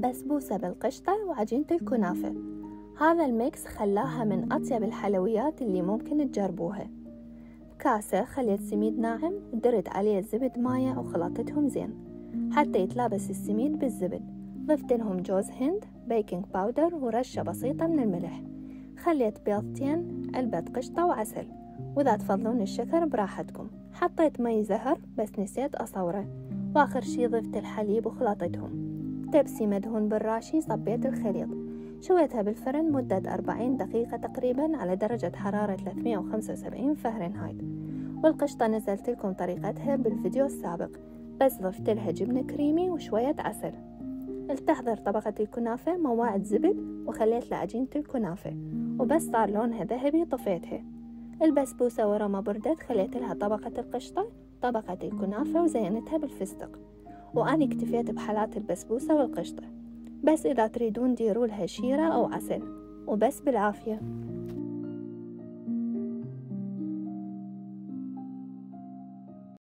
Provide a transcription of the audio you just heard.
بسبوسة بالقشطة وعجينة الكنافة. هذا الميكس خلاها من أطيب الحلويات اللي ممكن تجربوها. بكاسة خليت سميد ناعم ودرت عليه الزبد مايا وخلطتهم زين حتى يتلابس السميد بالزبد. ضفت لهم جوز هند، بيكنج باودر ورشة بسيطة من الملح. خليت بيضتين، علبة قشطة وعسل، وإذا تفضلون الشكر براحتكم. حطيت مي زهر بس نسيت أصوره. وآخر شي ضفت الحليب وخلطتهم. تبسي مدهون بالراشي صبيت الخليط. شويتها بالفرن مدة 40 دقيقة تقريبا على درجة حرارة 375 فهرنهايت. والقشطة نزلت لكم طريقتها بالفيديو السابق، بس ضفت لها جبنة كريمي وشوية عسل. لتحضر طبقة الكنافة مواعد زبد وخليت لعجينة الكنافة، وبس صار لونها ذهبي طفيتها. البسبوسة ورا ما بردت خليت لها طبقة القشطة، طبقة الكنافة، وزينتها بالفستق. وأنا اكتفيت بحالات البسبوسة والقشطة، بس إذا تريدون ديروا لها شيرة أو عسل. وبس بالعافية.